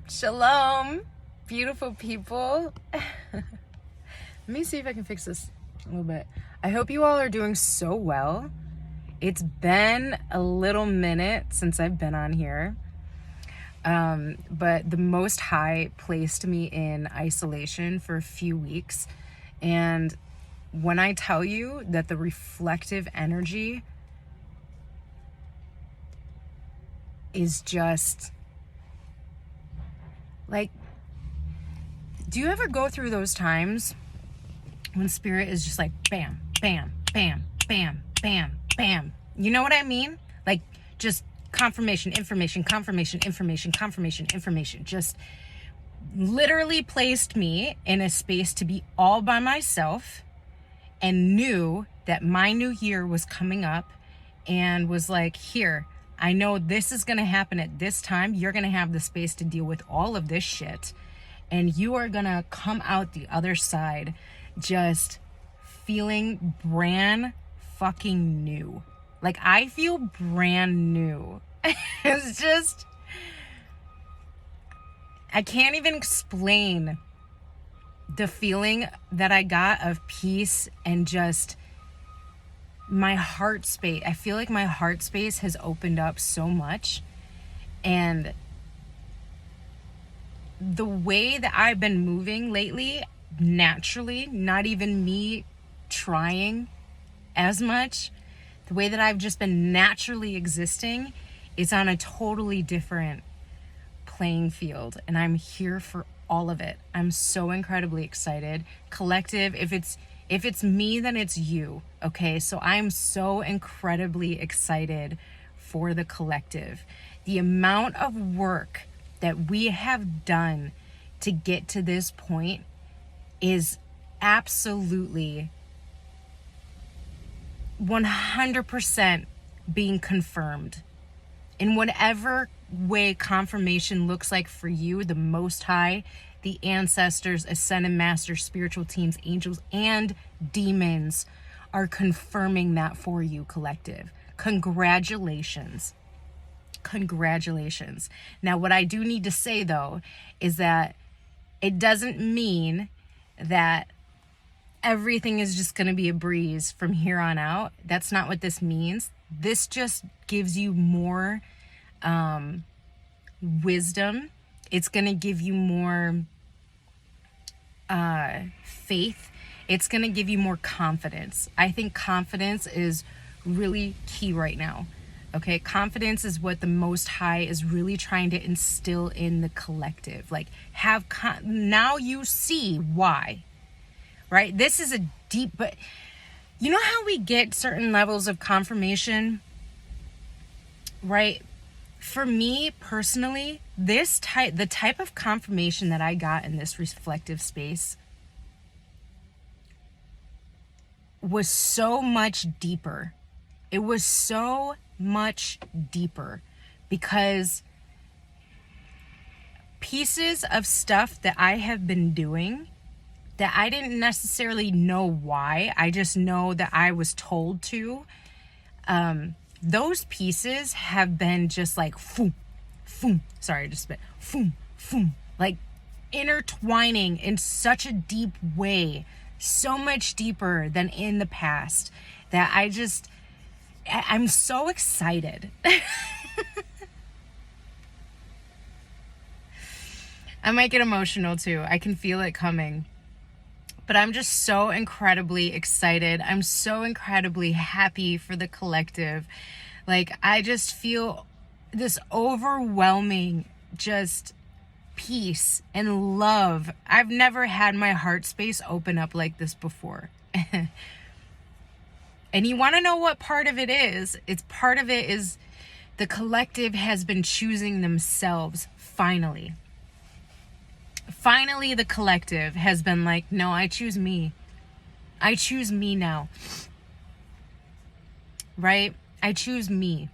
Shalom, beautiful people. Let me see if I can fix this a little bit. I hope you all are doing so well. It's been a little minute since I've been on here. But the Most High placed me in isolation for a few weeks. And when I tell you that the reflective energy is just like, do you ever go through those times when spirit is just like bam, bam, bam, bam, bam, bam? You know what I mean? Like just confirmation, information, confirmation, information, confirmation, information. Just literally placed me in a space to be all by myself and knew that my new year was coming up and was like, here, I know this is going to happen at this time. You're going to have the space to deal with all of this shit. And you are going to come out the other side just feeling brand fucking new. Like, I feel brand new. It's just, I can't even explain the feeling that I got of peace and just my heart space. I feel like my heart space has opened up so much, and the way that I've been moving lately, naturally, not even me trying as much, the way that I've just been naturally existing is on a totally different playing field, and I'm here for all of it. I'm so incredibly excited. Collective, if it's me, then it's you. Okay, so I'm so incredibly excited for the collective. The amount of work that we have done to get to this point is absolutely 100% being confirmed. In whatever way confirmation looks like for you, the Most High, the ancestors, ascended masters, spiritual teams, angels, and demons are confirming that for you, collective. Congratulations. Congratulations. Now, what I do need to say, though, is that it doesn't mean that everything is just going to be a breeze from here on out. That's not what this means. This just gives you more wisdom. It's going to give you more faith. It's going to give you more confidence. I think confidence is really key right now. Okay, confidence is what the Most High is really trying to instill in the collective. Like, now you see why, right? This is a deep, but you know how we get certain levels of confirmation, right? For me personally, the type of confirmation that I got in this reflective space was so much deeper. It was so much deeper because pieces of stuff that I have been doing that I didn't necessarily know why, I just know that I was told to, those pieces have been just like foom, foom, sorry, I just spit, foom, foom, like intertwining in such a deep way, so much deeper than in the past, that I'm so excited. I might get emotional too. I can feel it coming. But I'm just so incredibly excited. I'm so incredibly happy for the collective. Like, I just feel this overwhelming just peace and love. I've never had my heart space open up like this before. And you want to know what part of it is? Part of it is the collective has been choosing themselves, finally. Finally, the collective has been like, no, I choose me. I choose me now. Right? I choose me.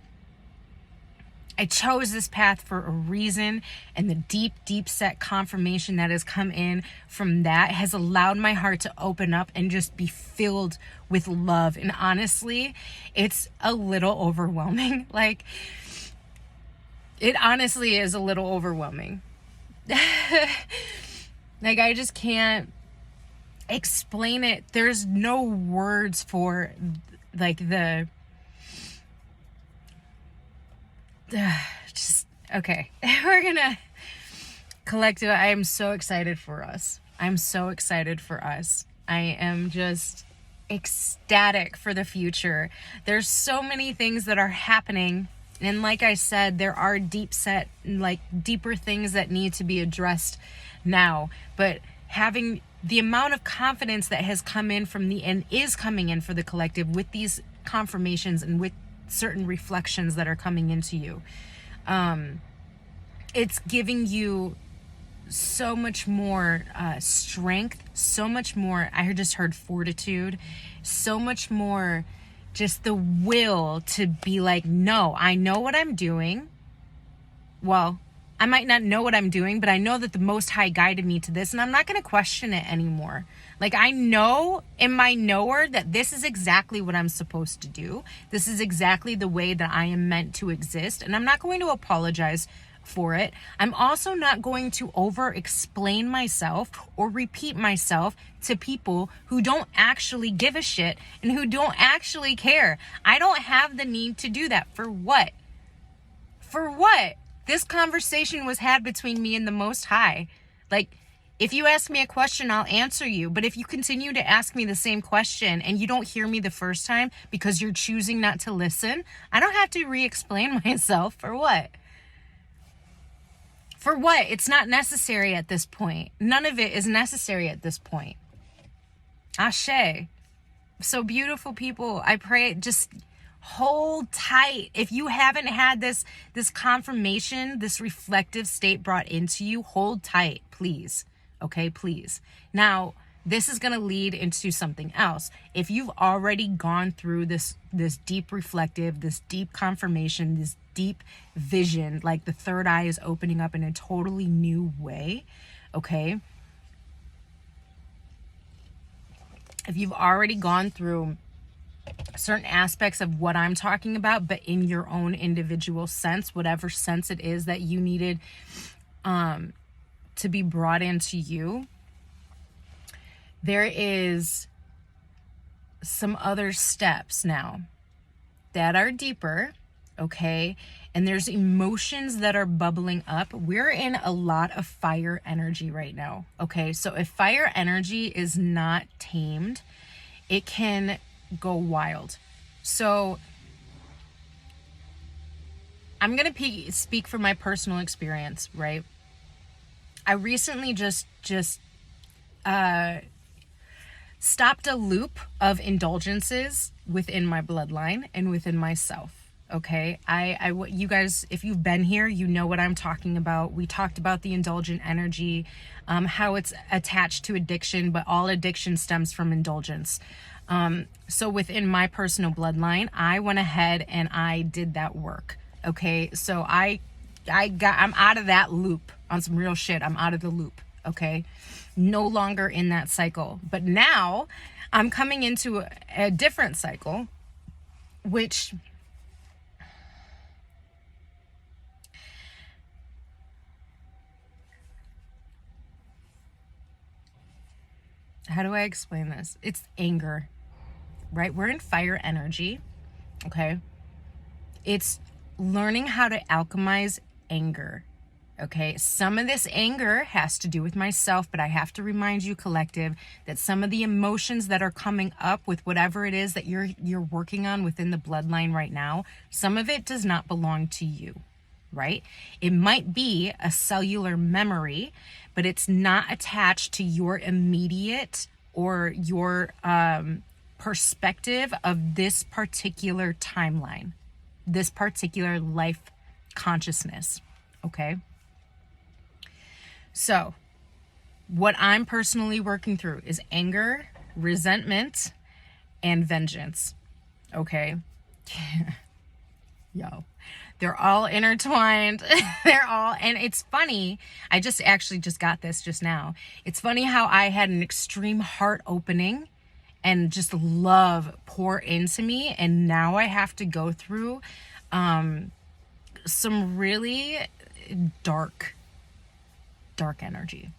I chose this path for a reason, and the deep, deep set confirmation that has come in from that has allowed my heart to open up and just be filled with love. And honestly, it's a little overwhelming. Like, it honestly is a little overwhelming. Like, I just can't explain it. There's no words for, like, the just okay. We're gonna collective. I am so excited for us. I'm so excited for us. I am just ecstatic for the future. There's so many things that are happening, and like I said, there are deeper things that need to be addressed now. But having the amount of confidence that has come in and is coming in for the collective with these confirmations and with certain reflections that are coming into you, it's giving you so much more strength, so much more, I just heard fortitude, so much more just the will to be like, no, I know what I'm doing. Well, I might not know what I'm doing, but I know that the Most High guided me to this, and I'm not going to question it anymore. Like, I know in my knower that this is exactly what I'm supposed to do. This is exactly the way that I am meant to exist, and I'm not going to apologize for it. I'm also not going to over-explain myself or repeat myself to people who don't actually give a shit and who don't actually care. I don't have the need to do that. For what? For what? This conversation was had between me and the Most High. Like, if you ask me a question, I'll answer you. But if you continue to ask me the same question and you don't hear me the first time because you're choosing not to listen, I don't have to re-explain myself. For what? For what? It's not necessary at this point. None of it is necessary at this point. Ashe. So beautiful, people. I pray, just hold tight. If you haven't had this confirmation, this reflective state brought into you, hold tight, please. Okay, please. Now, this is going to lead into something else. If you've already gone through this deep reflective, this deep confirmation, this deep vision, like the third eye is opening up in a totally new way, okay? If you've already gone through certain aspects of what I'm talking about, but in your own individual sense, whatever sense it is that you needed to be brought into you, there is some other steps now that are deeper, okay? And there's emotions that are bubbling up. We're in a lot of fire energy right now, okay? So if fire energy is not tamed, it can go wild. So I'm going to speak from my personal experience, right? I recently just stopped a loop of indulgences within my bloodline and within myself. Okay, you guys, if you've been here, you know what I'm talking about. We talked about the indulgent energy, how it's attached to addiction, but all addiction stems from indulgence. So within my personal bloodline, I went ahead and I did that work. Okay, so I'm out of that loop on some real shit. I'm out of the loop. Okay, no longer in that cycle. But now I'm coming into a different cycle, which how do I explain this? It's anger, right? We're in fire energy, okay? It's learning how to alchemize anger, okay? Some of this anger has to do with myself, but I have to remind you, collective, that some of the emotions that are coming up with whatever it is that you're working on within the bloodline right now, some of it does not belong to you, right? It might be a cellular memory, but it's not attached to your immediate or your perspective of this particular timeline, this particular life consciousness, okay? So what I'm personally working through is anger, resentment, and vengeance, okay? Yo, they're all intertwined. And it's funny. I just got this just now. It's funny how I had an extreme heart opening and just love pour into me. And now I have to go through some really dark dark energy.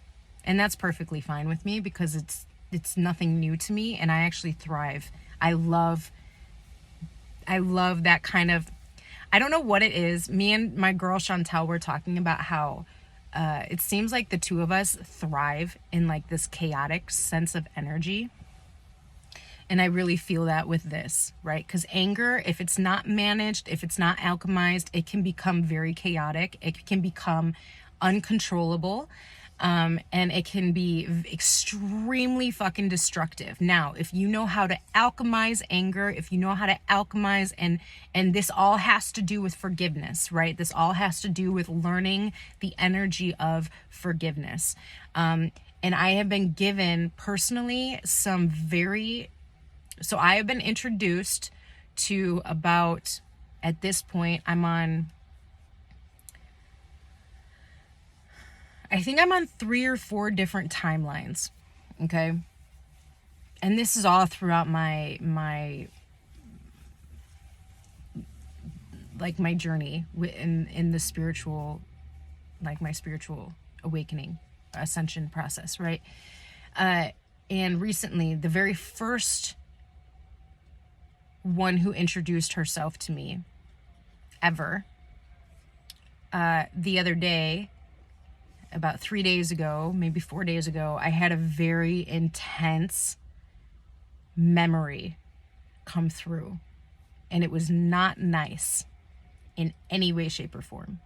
And that's perfectly fine with me because it's nothing new to me, and I actually thrive. I love that kind of, I don't know what it is. Me and my girl Chantel were talking about how it seems like the two of us thrive in like this chaotic sense of energy. And I really feel that with this, right? Because anger, if it's not managed, if it's not alchemized, it can become very chaotic. It can become uncontrollable. And it can be extremely fucking destructive. Now, if you know how to alchemize anger, if you know how to alchemize, and this all has to do with forgiveness, right? This all has to do with learning the energy of forgiveness. And I have been given personally some so I have been introduced to about, at this point, I think I'm on 3 or 4 different timelines, okay? And this is all throughout my journey in the spiritual, like my spiritual awakening, ascension process, right? And recently, the very first one who introduced herself to me ever, the other day, about 3 days ago, maybe 4 days ago, I had a very intense memory come through. And it was not nice in any way, shape, or form.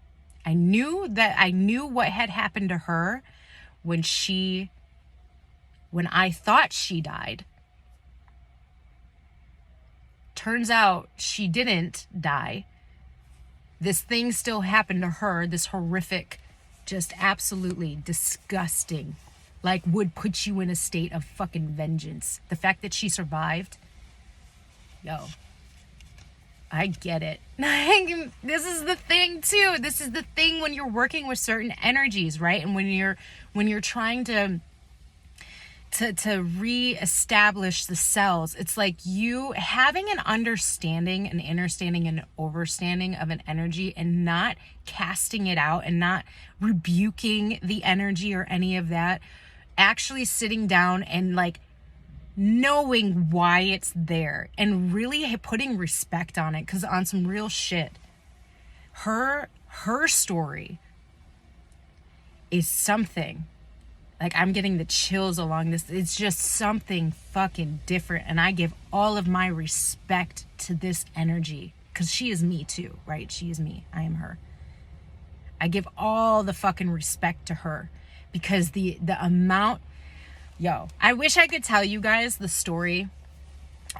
I knew what had happened to her when I thought she died. Turns out she didn't die. This thing still happened to her, this horrific, just absolutely disgusting, like would put you in a state of fucking vengeance. The fact that she survived, yo, I get it. This is the thing too. This is the thing when you're working with certain energies, right? And when you're trying to reestablish the cells, it's like you having an understanding, an understanding, and overstanding of an energy, and not casting it out and not rebuking the energy or any of that. Actually sitting down and like knowing why it's there and really putting respect on it, because on some real shit, her story is something. Like, I'm getting the chills along this. It's just something fucking different. And I give all of my respect to this energy. Because she is me too, right? She is me. I am her. I give all the fucking respect to her. Because the amount... Yo, I wish I could tell you guys the story.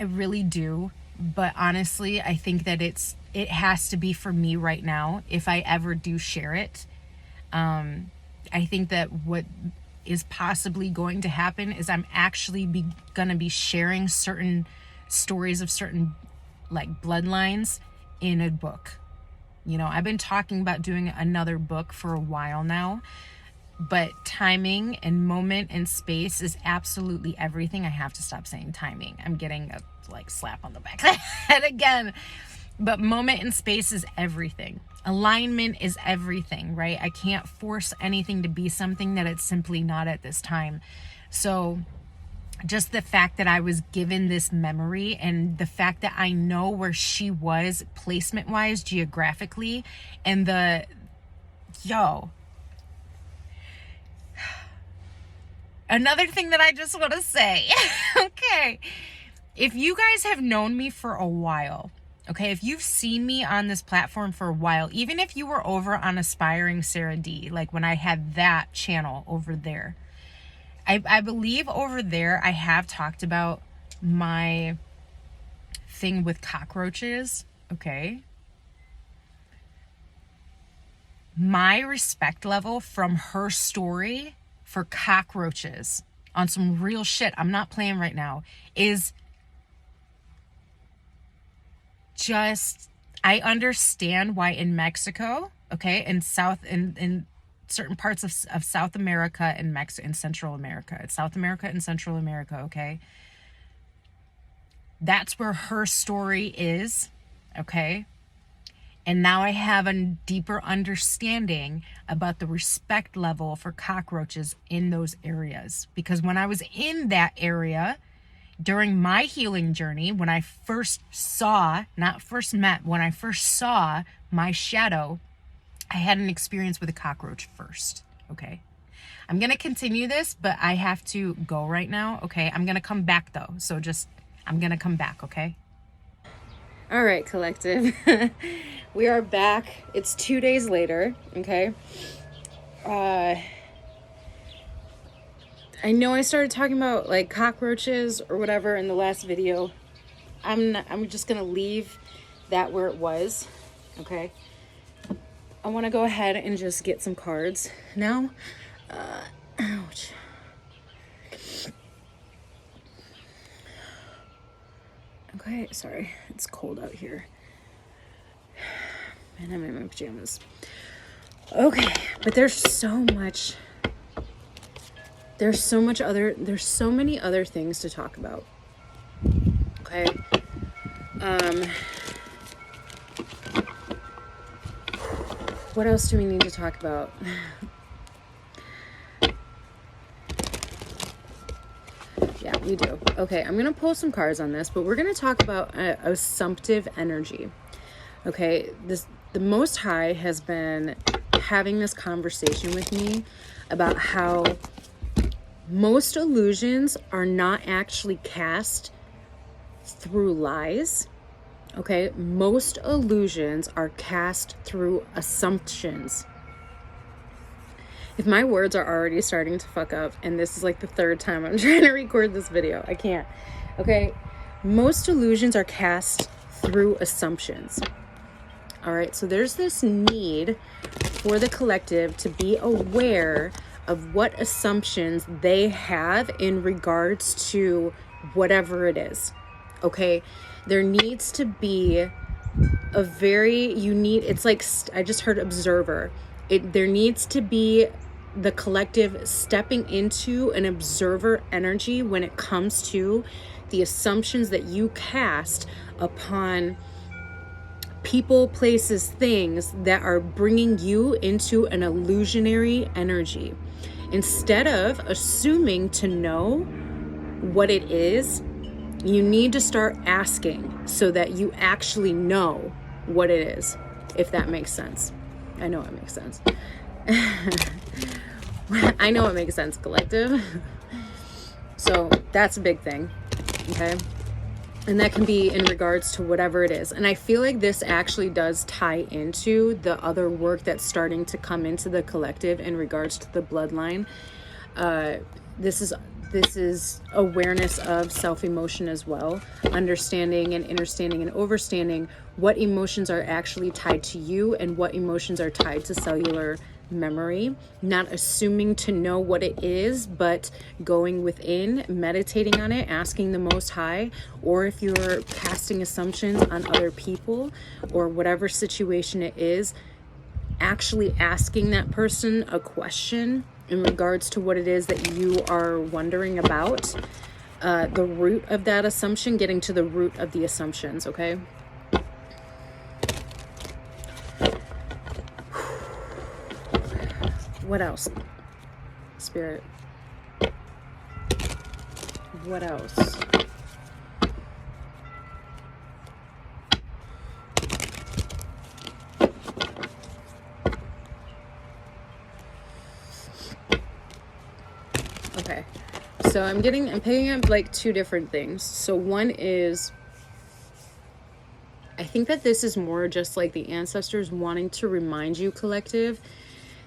I really do. But honestly, I think that it has to be for me right now. If I ever do share it. I think that what is possibly going to happen is I'm actually gonna be sharing certain stories of certain like bloodlines in a book. You know, I've been talking about doing another book for a while now, but timing and moment and space is absolutely everything. I have to stop saying timing. I'm getting a like slap on the back of the head again. But moment and space is everything. Alignment is everything, right? I can't force anything to be something that it's simply not at this time. So just the fact that I was given this memory, and the fact that I know where she was placement wise, geographically, and another thing that I just want to say, okay, if you guys have known me for a while, okay, if you've seen me on this platform for a while, even if you were over on Aspiring Sarah D, like when I had that channel over there, I believe over there I have talked about my thing with cockroaches, okay? My respect level from her story for cockroaches, on some real shit, I'm not playing right now, is just, I understand why in Mexico, okay, in certain parts of South America and Mexico and Central America, it's South America and Central America, okay, that's where her story is, okay, And now I have a deeper understanding about the respect level for cockroaches in those areas. Because when I was in that area during my healing journey, when I first saw, not first met, when I first saw my shadow, I had an experience with a cockroach first. Okay. I'm going to continue this, but I have to go right now. Okay. I'm going to come back though. So I'm going to come back. Okay. All right, collective. We are back. It's 2 days later. Okay. I know I started talking about like cockroaches or whatever in the last video. I'm just going to leave that where it was. Okay. I want to go ahead and just get some cards now. Ouch. Okay, sorry. It's cold out here. And I'm in my pajamas. Okay, but there's so many other things to talk about. Okay. What else do we need to talk about? Yeah, we do. Okay, I'm going to pull some cards on this, but we're going to talk about assumptive energy. Okay, the Most High has been having this conversation with me about how most illusions are not actually cast through lies. Okay, most illusions are cast through assumptions. If my words are already starting to fuck up, and this is like the third time I'm trying to record this video, I can't. Okay, most illusions are cast through assumptions. All right, so there's this need for the collective to be aware of what assumptions they have in regards to whatever it is. Okay, there needs to be a very it's like, I just heard observer. There needs to be the collective stepping into an observer energy when it comes to the assumptions that you cast upon people, places, things that are bringing you into an illusionary energy. Instead of assuming to know what it is, you need to start asking so that you actually know what it is, if that makes sense. I know it makes sense. I know it makes sense, collective. So that's a big thing, okay? And that can be in regards to whatever it is. And I feel like this actually does tie into the other work that's starting to come into the collective in regards to the bloodline. This is awareness of self-emotion as well. Understanding and understanding and overstanding what emotions are actually tied to you and what emotions are tied to cellular memory. Not assuming to know what it is, but going within, meditating on it, asking the Most High, or if you're casting assumptions on other people or whatever situation it is, actually asking that person a question in regards to what it is that you are wondering about, the root of that assumption, getting to the root of the assumptions, okay? What else? Spirit. What else? Okay, so I'm picking up like two different things. So one is, I think that this is more just like the ancestors wanting to remind you, collective,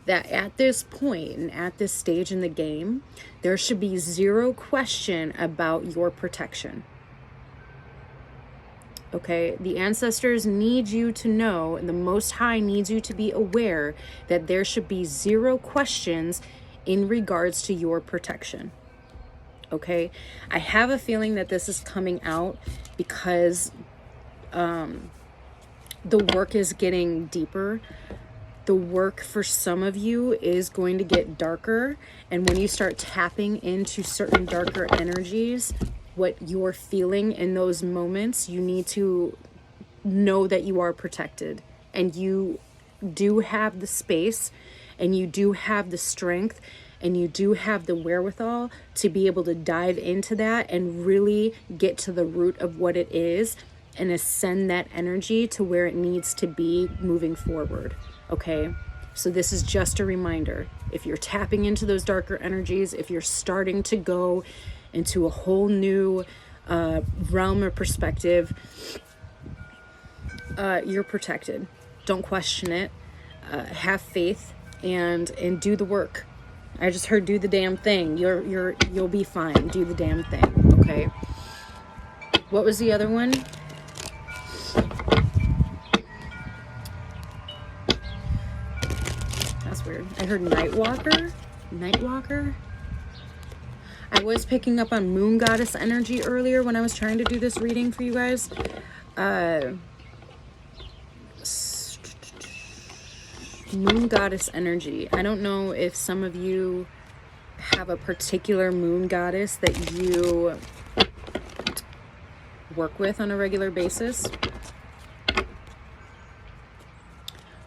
that at this point and at this stage in the game, there should be zero question about your protection. Okay, the ancestors need you to know, and the Most High needs you to be aware that there should be zero questions in regards to your protection. Okay, I have a feeling that this is coming out because the work is getting deeper. The work for some of you is going to get darker, and when you start tapping into certain darker energies, what you're feeling in those moments, you need to know that you are protected. and you do have the space, and you do have the strength, and you do have the wherewithal to be able to dive into that and really get to the root of what it is and ascend that energy to where it needs to be moving forward. Okay? So this is just a reminder. If you're tapping into those darker energies, if you're starting to go into a whole new realm or perspective, you're protected. Don't question it. Have faith and do the work. I just heard do the damn thing. You'll be fine. Do the damn thing. Okay. What was the other one? That's weird. I heard Nightwalker. Nightwalker. I was picking up on Moon Goddess energy earlier when I was trying to do this reading for you guys. Moon Goddess energy. I don't know if some of you have a particular moon goddess that you work with on a regular basis,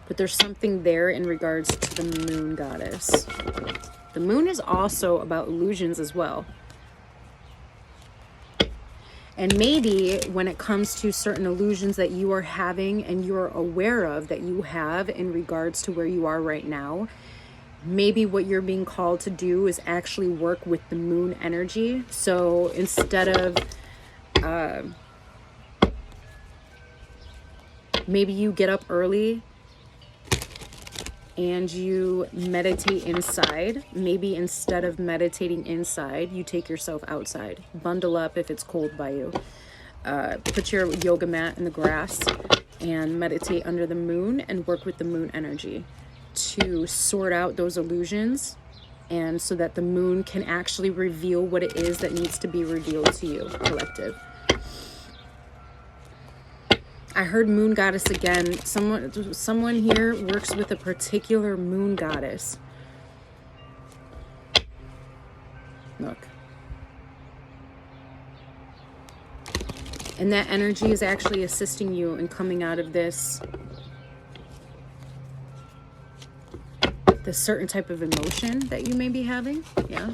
but there's something there in regards to the moon goddess. The moon is also about illusions as well. And maybe when it comes to certain illusions that you are having and you're aware of that you have in regards to where you are right now, maybe what you're being called to do is actually work with the moon energy. So instead of maybe you get up early and you meditate inside. Maybe instead of meditating inside, you take yourself outside. Bundle up if it's cold by you. Put your yoga mat in the grass and meditate under the moon and work with the moon energy to sort out those illusions, and so that the moon can actually reveal what it is that needs to be revealed to you, collective. I heard moon goddess again. Someone here works with a particular moon goddess. Look. And that energy is actually assisting you in coming out of this certain type of emotion that you may be having. Yeah.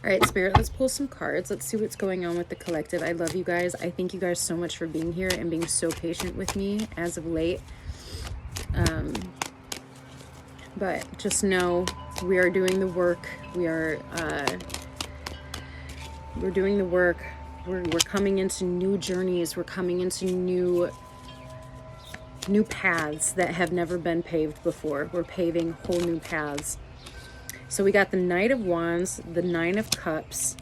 All right, Spirit, let's pull some cards. Let's see what's going on with the collective. I love you guys. I thank you guys so much for being here and being so patient with me as of late. But just know we are doing the work. We're doing the work. We're coming into new journeys. We're coming into new paths that have never been paved before. We're paving whole new paths. So we got the Knight of Wands, the Nine of Cups.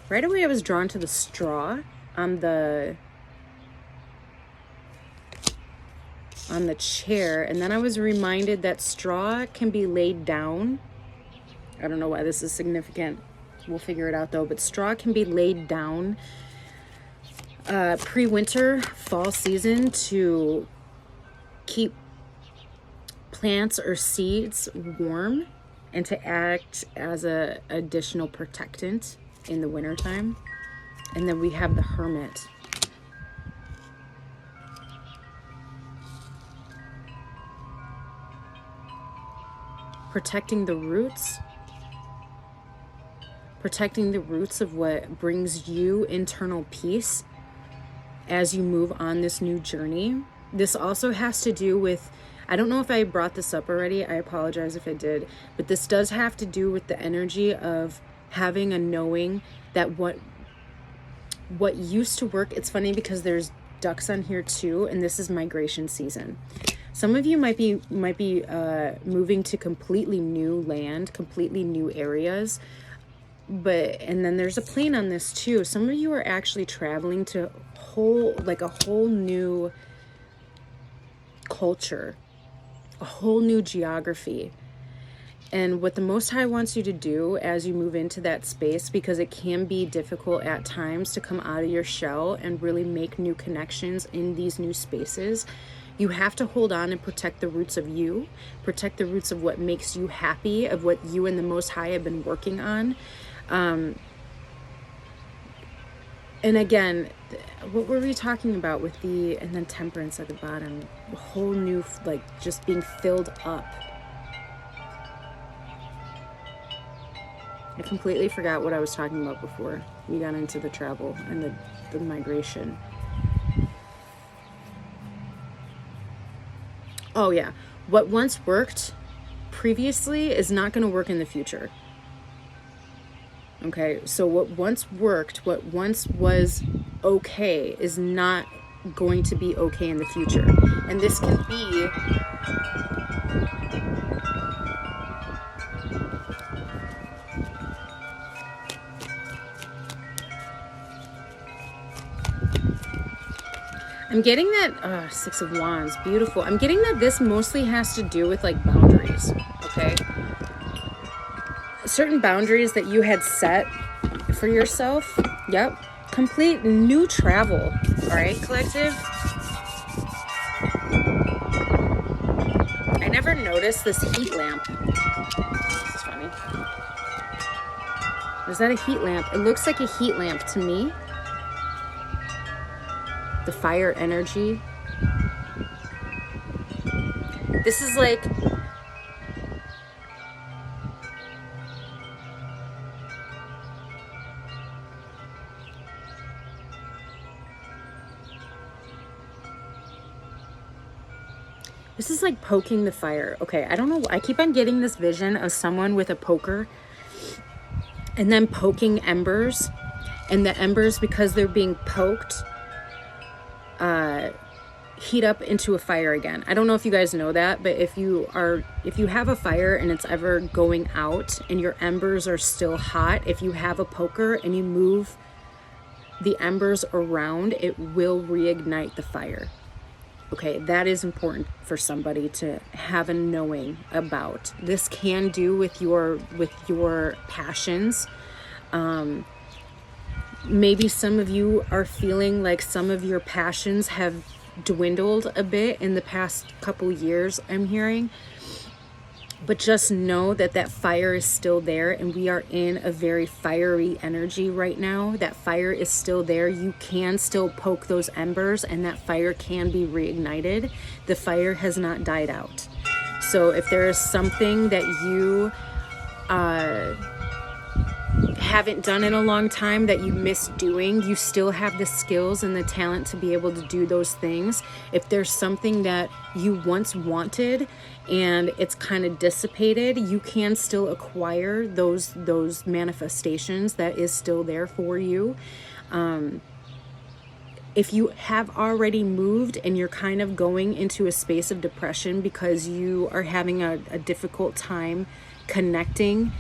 Right away I was drawn to the straw on the chair, and then I was reminded that straw can be laid down. I don't know why this is significant. We'll figure it out though, but straw can be laid down pre-winter, fall season to keep plants or seeds warm and to act as a additional protectant in the wintertime. And then we have the Hermit. Protecting the roots. Protecting the roots of what brings you internal peace as you move on this new journey. This also has to do with, I don't know if I brought this up already, I apologize if I did, but this does have to do with the energy of having a knowing that what used to work. It's funny because there's ducks on here too, and this is migration season. Some of you might be moving to completely new land, completely new areas, and then there's a plane on this too. Some of you are actually traveling to a whole new culture, a whole new geography. And what the Most High wants you to do as you move into that space, because it can be difficult at times to come out of your shell and really make new connections in these new spaces, you have to hold on and protect the roots of you, protect the roots of what makes you happy, of what you and the Most High have been working on. And again, what were we talking about with the, and then temperance at the bottom, a whole new, like, just being filled up. I completely forgot what I was talking about before we got into the travel and the migration. Oh yeah, what once worked previously is not going to work in the future. Okay, so what once worked, what once was okay, is not going to be okay in the future. And this can be I'm getting that Six of Wands, beautiful. I'm getting that this mostly has to do with like boundaries, okay? Certain boundaries that you had set for yourself. Yep. Complete new travel. All right, collective. I never noticed this heat lamp. This is funny. Was that a heat lamp? It looks like a heat lamp to me. The fire energy. This is like, this is like poking the fire. Okay, I don't know. I keep on getting this vision of someone with a poker and then poking embers. And the embers, because they're being poked, heat up into a fire again. I don't know if you guys know that, but if you have a fire and it's ever going out and your embers are still hot, if you have a poker and you move the embers around, it will reignite the fire. Okay, that is important for somebody to have a knowing about. This can do with your passions. Maybe some of you are feeling like some of your passions have dwindled a bit in the past couple years, I'm hearing. But just know that that fire is still there, and we are in a very fiery energy right now. That fire is still there. You can still poke those embers and that fire can be reignited. The fire has not died out. So if there is something that you haven't done in a long time that you miss doing, you still have the skills and the talent to be able to do those things. If there's something that you once wanted and it's kind of dissipated, you can still acquire those manifestations. That is still there for you. If you have already moved and you're kind of going into a space of depression because you are having a difficult time connecting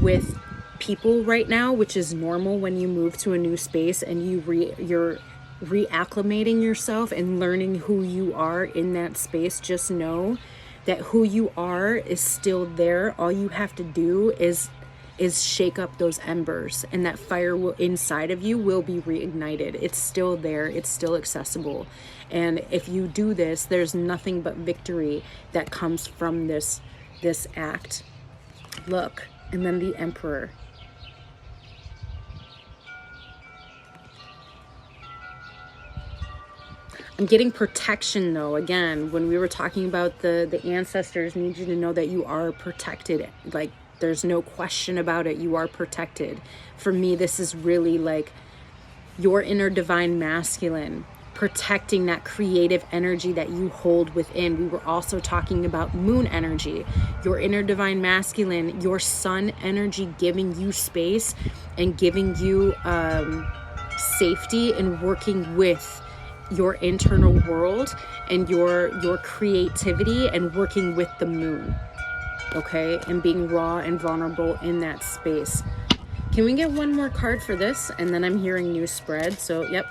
with people right now, which is normal when you move to a new space and you're reacclimating yourself and learning who you are in that space, just know that who you are is still there. All you have to do is shake up those embers, and that fire will inside of you will be reignited. It's still there. It's still accessible. And if you do this, there's nothing but victory that comes from this act. Look, and then the Emperor. I'm getting protection though. Again, when we were talking about the ancestors, need you to know that you are protected. Like, there's no question about it. You are protected. For me, this is really like your inner divine masculine, protecting that creative energy that you hold within. We were also talking about moon energy, your inner divine masculine, your sun energy, giving you space and giving you safety and working with your internal world and your creativity and working with the moon. Okay, and being raw and vulnerable in that space. Can we get one more card for this? And then I'm hearing new spread. So, yep,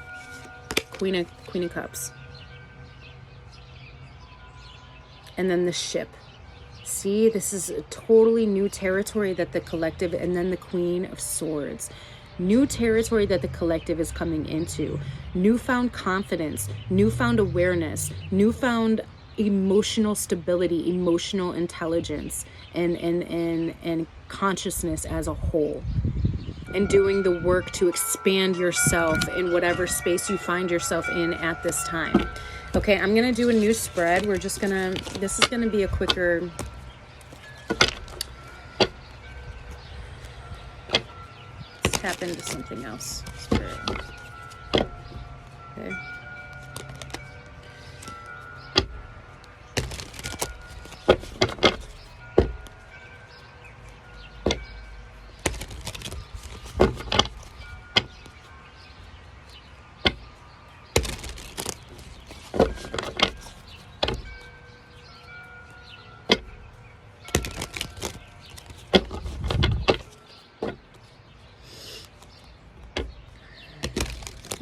Queen of Cups. And then the Ship. See, this is a totally new territory that the collective, and then the Queen of Swords. New territory that the collective is coming into. Newfound confidence, newfound awareness, newfound emotional stability, emotional intelligence, and consciousness as a whole. and doing the work to expand yourself in whatever space you find yourself in at this time. Okay, I'm going to do a new spread. We're just going to, this is going to be a quicker, let's tap into something else. Spirit. Okay.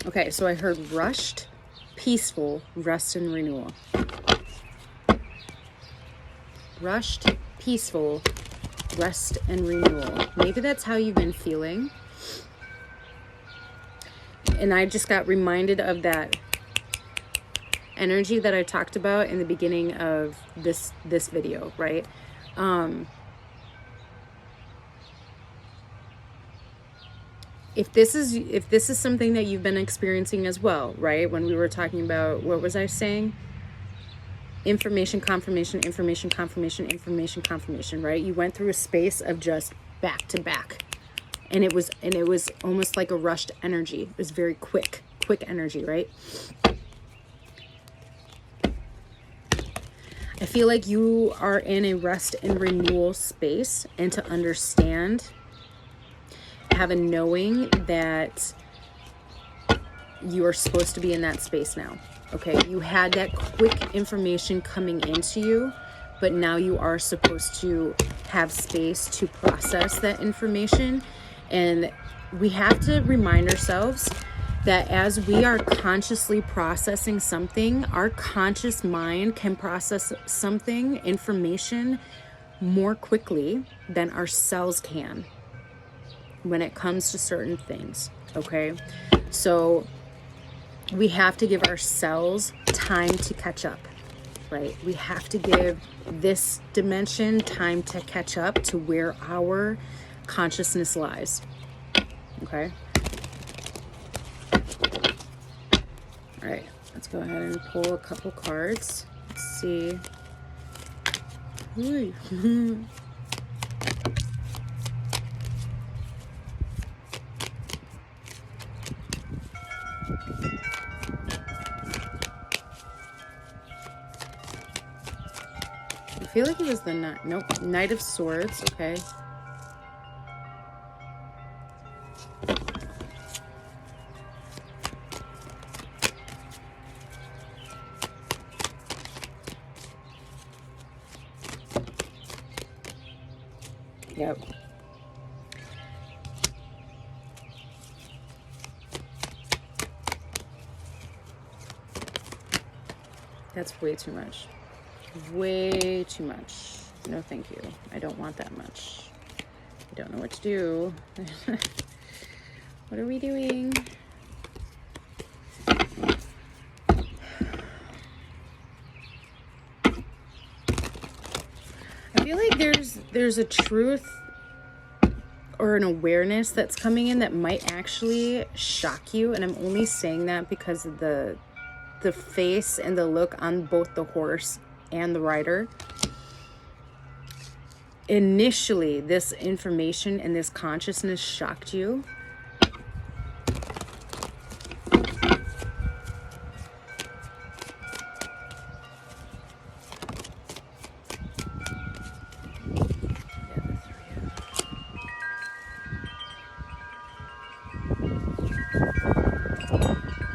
Okay, so I heard rushed, peaceful, rest and renewal. Rushed, peaceful, rest and renewal. Maybe that's how you've been feeling. And I just got reminded of that energy that I talked about in the beginning of this video, right? If this is something that you've been experiencing as well, right? When we were talking about, what was I saying? Information, confirmation, information, confirmation, information, confirmation, right? You went through a space of just back to back. And it was almost like a rushed energy. It was very quick energy, right? I feel like you are in a rest and renewal space, and to understand, have a knowing that you are supposed to be in that space now. Okay, you had that quick information coming into you, but now you are supposed to have space to process that information. And we have to remind ourselves that as we are consciously processing something, our conscious mind can process something, information, more quickly than our cells can when it comes to certain things. Okay, so we have to give our cells time to catch up, right? We have to give this dimension time to catch up to where our consciousness lies. Okay. All right, let's go ahead and pull a couple cards. Let's see. I feel like it was the Knight of Swords. Okay. Yep. That's way too much. Way too much. No, thank you. I don't want that much. I don't know what to do. What are we doing? I feel like there's a truth or an awareness that's coming in that might actually shock you, and I'm only saying that because of the face and the look on both the horse and the rider. Initially, this information and this consciousness shocked you.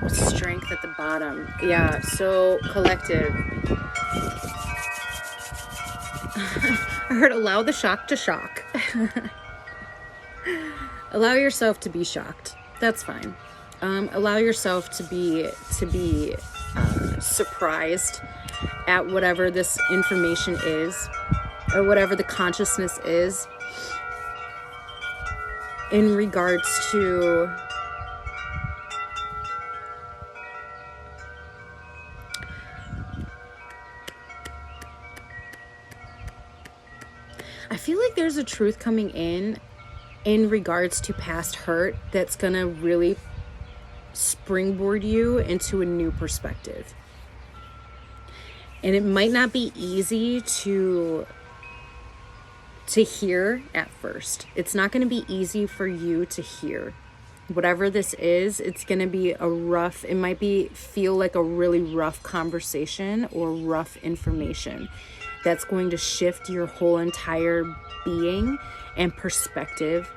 Strength at the bottom. Yeah, so collective. I heard allow the shock to shock. Allow yourself to be shocked. That's fine. Allow yourself to be surprised at whatever this information is, or whatever the consciousness is, in regards to I feel like there's a truth coming in, in regards to past hurt that's gonna really springboard you into a new perspective. And it might not be easy to hear at first. It's not going to be easy for you to hear. Whatever this is, it's going to be it might feel like a really rough conversation or rough information that's going to shift your whole entire being and perspective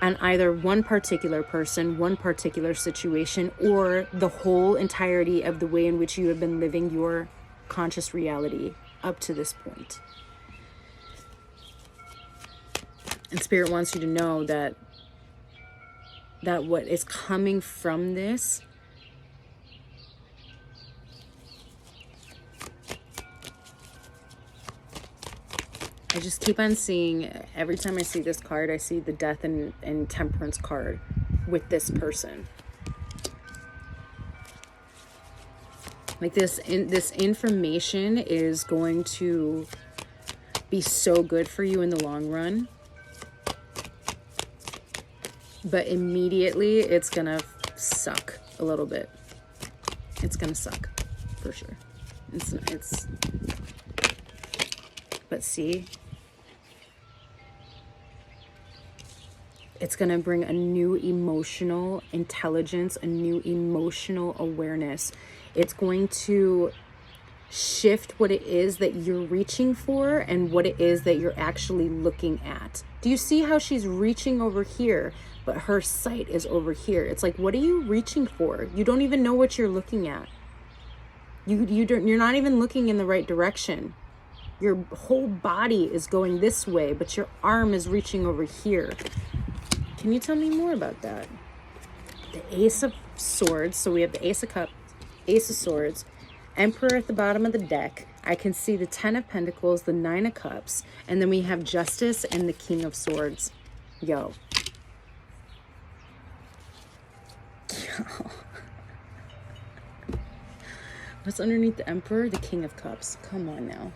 on either one particular person, one particular situation, or the whole entirety of the way in which you have been living your conscious reality up to this point. And Spirit wants you to know that what is coming from this I just keep on seeing, every time I see this card, I see the Death and Temperance card with this person. Like this information is going to be so good for you in the long run. But immediately it's gonna suck a little bit. It's gonna suck for sure. But see, it's gonna bring a new emotional intelligence, a new emotional awareness. It's going to shift what it is that you're reaching for and what it is that you're actually looking at. Do you see how she's reaching over here, but her sight is over here? It's like, what are you reaching for? You don't even know what you're looking at. You're not even looking in the right direction. Your whole body is going this way, but your arm is reaching over here. Can you tell me more about that? The Ace of Swords. So we have the Ace of Cups, Ace of Swords, Emperor at the bottom of the deck. I can see the 10 of Pentacles, the 9 of Cups, and then we have Justice and the King of Swords. Yo. What's underneath the Emperor? The King of Cups. Come on now.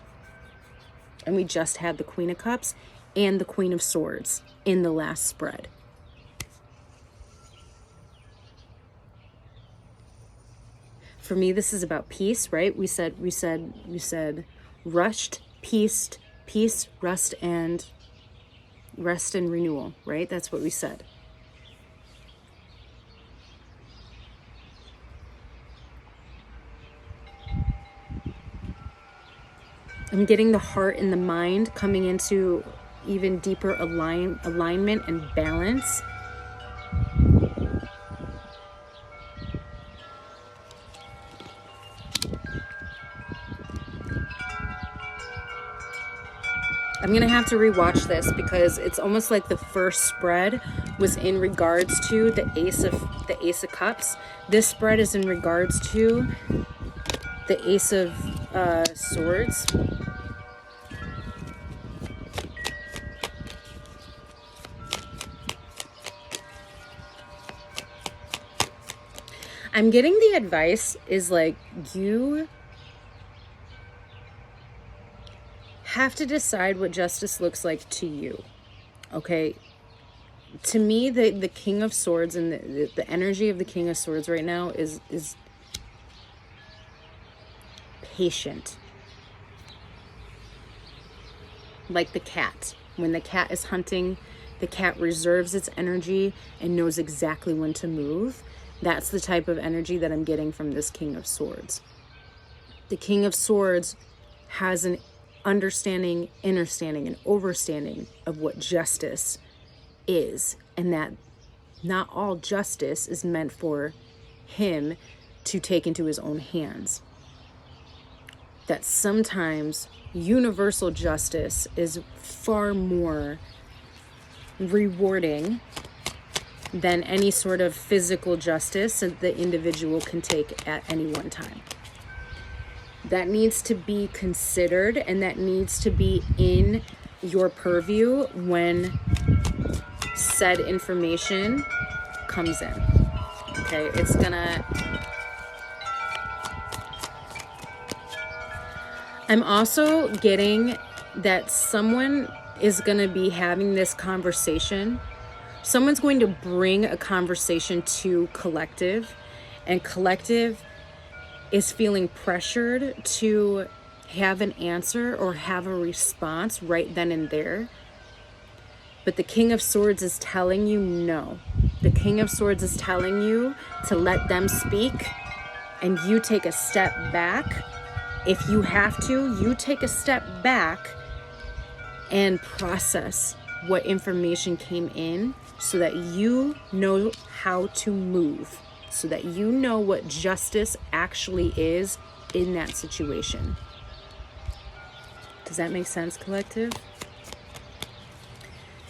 And we just had the Queen of Cups and the Queen of Swords in the last spread. For me, this is about peace, right? We said rushed, peace, rest and renewal, right? That's what we said. I'm getting the heart and the mind coming into even deeper alignment and balance. I'm gonna have to rewatch this because it's almost like the first spread was in regards to the Ace of Cups. This spread is in regards to the Ace of Swords. I'm getting the advice is like, you have to decide what justice looks like to you. Okay? To me, the King of Swords and the energy of the King of Swords right now is patient. Like the cat. When the cat is hunting, the cat reserves its energy and knows exactly when to move. That's the type of energy that I'm getting from this King of Swords. The King of Swords has an understanding, understanding, and overstanding of what justice is, and that not all justice is meant for him to take into his own hands. That sometimes universal justice is far more rewarding than any sort of physical justice that the individual can take at any one time. That needs to be considered, and that needs to be in your purview when said information comes in. Okay, it's gonna... I'm also getting that someone is gonna be having this conversation Someone's going to bring a conversation to collective, and collective is feeling pressured to have an answer or have a response right then and there. But the King of Swords is telling you no. The King of Swords is telling you to let them speak, and you take a step back. If you have to, you take a step back and process what information came in so that you know how to move, so that you know what justice actually is in that situation. Does that make sense, collective?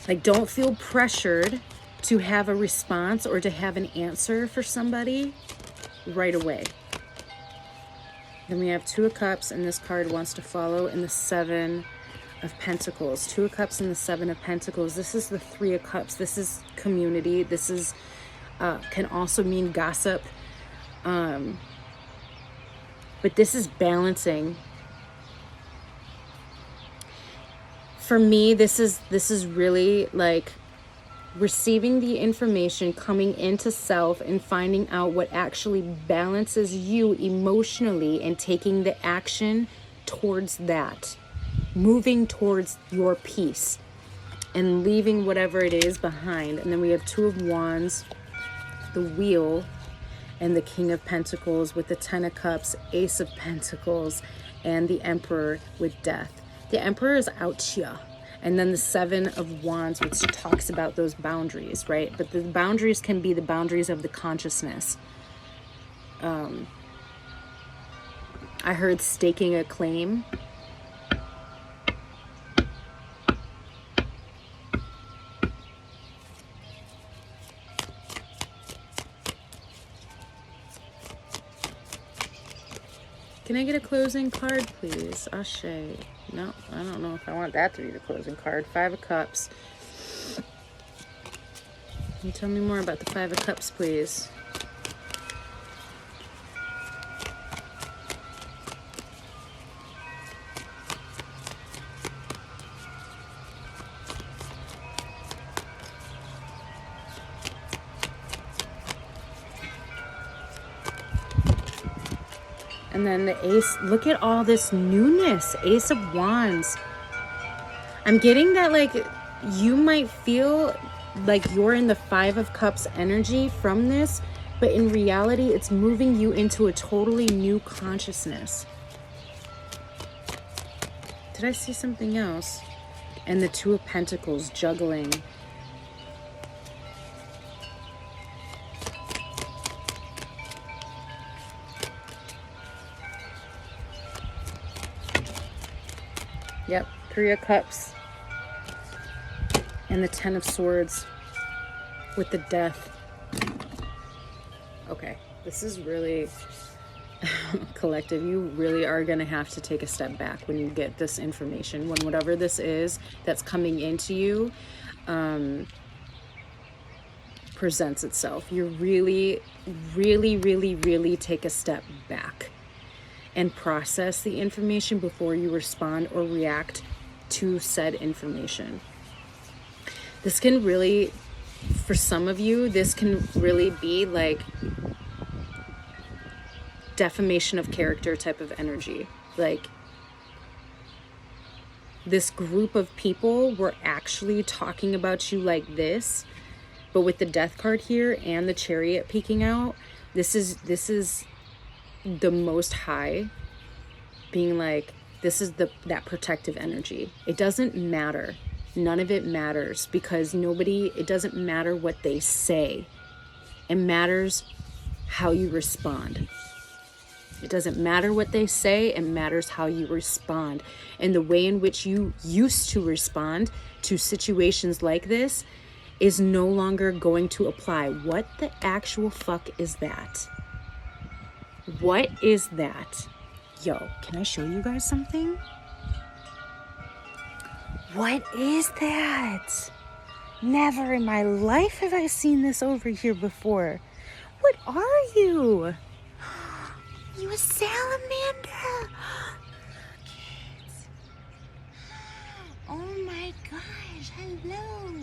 Like, don't feel pressured to have a response or to have an answer for somebody right away. Then we have Two of Cups, and this card wants to follow in the Seven of Pentacles. Two of Cups and the Seven of Pentacles. This is the Three of Cups. This is community. This is can also mean gossip. But this is balancing. For me, this is really like receiving the information, coming into self, and finding out what actually balances you emotionally and taking the action towards that. Moving towards your peace and leaving whatever it is behind. And then we have Two of Wands, the Wheel, and the King of Pentacles with the Ten of Cups, Ace of Pentacles, and the Emperor with Death. The Emperor is out here. And then the Seven of Wands, which talks about those boundaries, right? But the boundaries can be the boundaries of the consciousness. I heard staking a claim. Can I get a closing card, please? Ashe. No, I don't know if I want that to be the closing card. Five of Cups. Can you tell me more about the Five of Cups, please? And then the Ace, look at all this newness. Ace of Wands. I'm getting that, like, you might feel like you're in the Five of Cups energy from this, but in reality, it's moving you into a totally new consciousness. Did I see something else? And the Two of Pentacles, juggling. Yep, Three of Cups. And the Ten of Swords with the Death. Okay, this is really collective. You really are going to have to take a step back when you get this information, when whatever this is that's coming into you presents itself. You really, really, really, really take a step back and process the information before you respond or react to said information. This can really, for some of you, this can really be like defamation of character type of energy. Like, this group of people were actually talking about you like this, but with the Death card here and the Chariot peeking out, this is the Most High being like, this is that protective energy. It doesn't matter. None of it matters, because it doesn't matter what they say. It matters how you respond. It doesn't matter what they say, it matters how you respond. And the way in which you used to respond to situations like this is no longer going to apply. What the actual fuck is that? What is that? Yo, can I show you guys something? What is that? Never in my life have I seen this over here before. What are you? You a salamander? Oh my gosh, hello.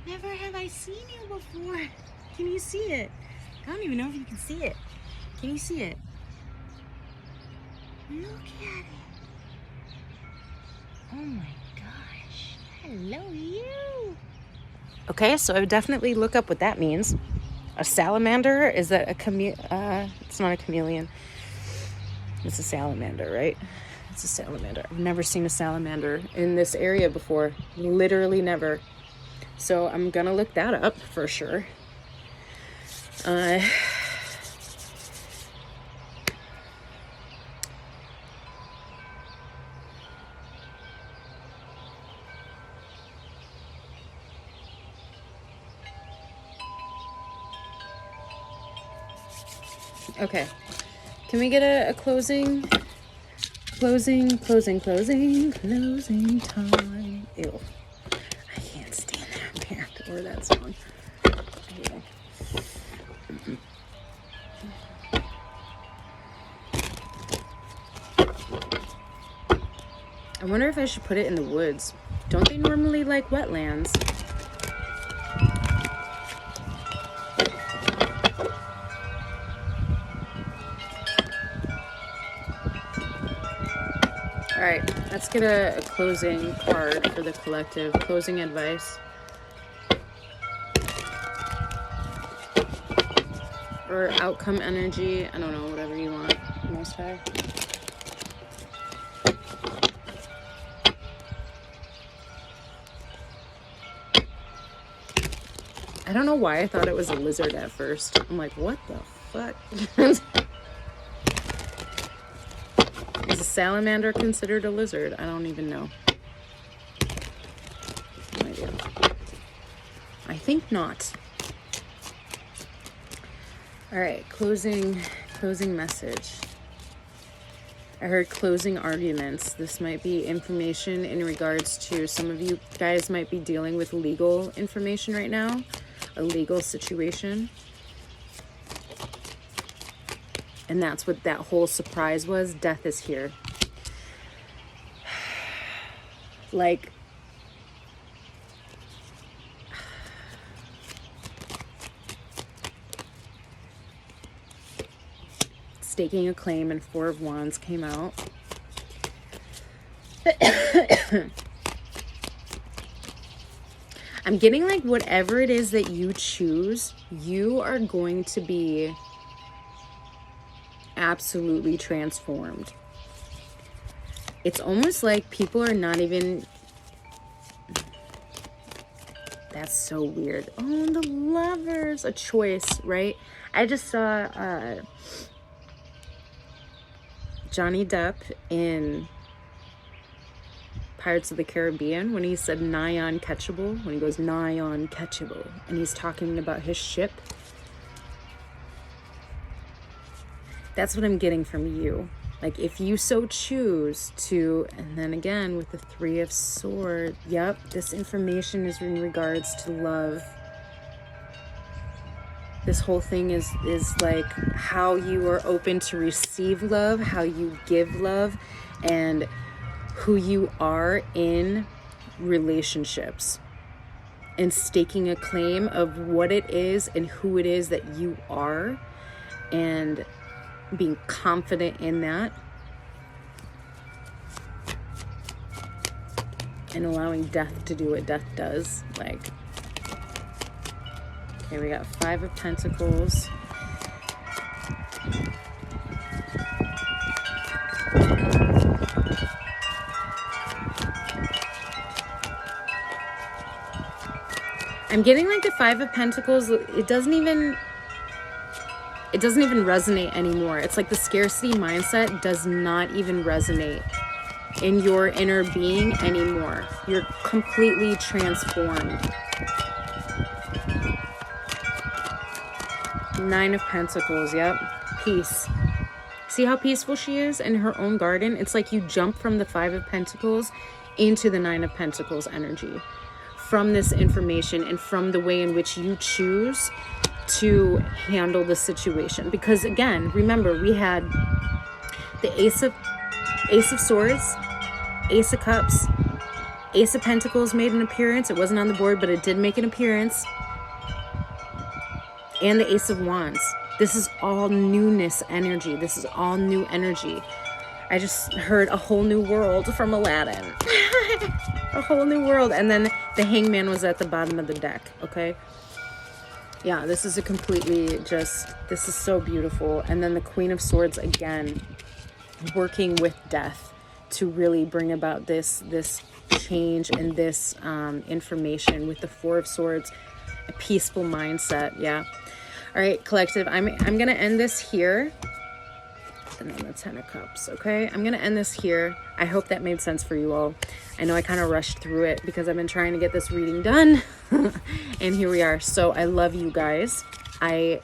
Never have I seen you before. Can you see it? I don't even know if you can see it. Can you see it? Look at it. Oh my gosh. Hello, you. Okay, so I would definitely look up what that means. A salamander? Is that a it's not a chameleon. It's a salamander, right? It's a salamander. I've never seen a salamander in this area before. Literally never. So I'm gonna look that up for sure. Okay. Can we get a closing time? Ew. I can't stand that band or that song. Anyway. I wonder if I should put it in the woods. Don't they normally like wetlands? All right, let's get a closing card for the collective. Closing advice. Or outcome energy. I don't know, whatever you want. Most high. I don't know why I thought it was a lizard at first. I'm like, what the fuck? Is a salamander considered a lizard? I don't even know. No idea. I think not. All right, closing message. I heard closing arguments. This might be information in regards to some of you guys might be dealing with legal information right now, a legal situation. And that's what that whole surprise was. Death is here. Like, staking a claim and Four of Wands came out. I'm getting like whatever it is that you choose, you are going to be absolutely transformed. It's almost like people are not even... That's so weird. Oh, the Lovers. A choice, right? I just saw Johnny Depp in Pirates of the Caribbean when he said nigh on catchable, when he goes nigh on catchable, and he's talking about his ship. That's what I'm getting from you. Like, if you so choose to, and then again with the Three of Swords, yep, this information is in regards to love. This whole thing is like how you are open to receive love, how you give love, and who you are in relationships. And staking a claim of what it is and who it is that you are, and being confident in that, and allowing death to do what death does. Like, okay, we got Five of Pentacles. I'm getting like the Five of Pentacles, it doesn't even resonate anymore. It's like the scarcity mindset does not even resonate in your inner being anymore. You're completely transformed. Nine of Pentacles, yep. Peace. See how peaceful she is in her own garden? It's like you jump from the Five of Pentacles into the Nine of Pentacles energy from this information and from the way in which you choose to handle the situation. Because again, remember, we had the Ace of Swords, Ace of Cups, Ace of Pentacles made an appearance. It wasn't on the board, but it did make an appearance. And the Ace of Wands. This is all newness energy. This is all new energy. I just heard a whole new world from Aladdin. A whole new world. And then the Hangman was at the bottom of the deck, okay? Yeah, this is a completely just, this is so beautiful. And then the Queen of Swords again, working with death to really bring about this change and this information with the Four of Swords, a peaceful mindset. Yeah. All right, collective, I'm going to end this here. And then the Ten of Cups, okay? I'm going to end this here. I hope that made sense for you all. I know I kind of rushed through it because I've been trying to get this reading done. And here we are. So I love you guys. I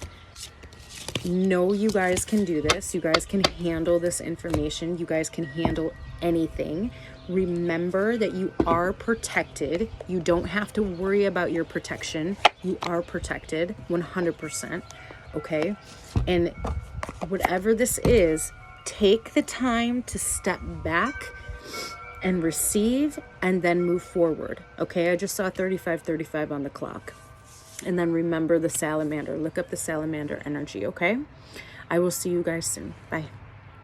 know you guys can do this. You guys can handle this information. You guys can handle anything. Remember that you are protected. You don't have to worry about your protection. You are protected 100%, okay? And whatever this is, take the time to step back and receive and then move forward, okay? I just saw 35:35 on the clock. And then remember the salamander. Look up the salamander energy, okay? I will see you guys soon. Bye.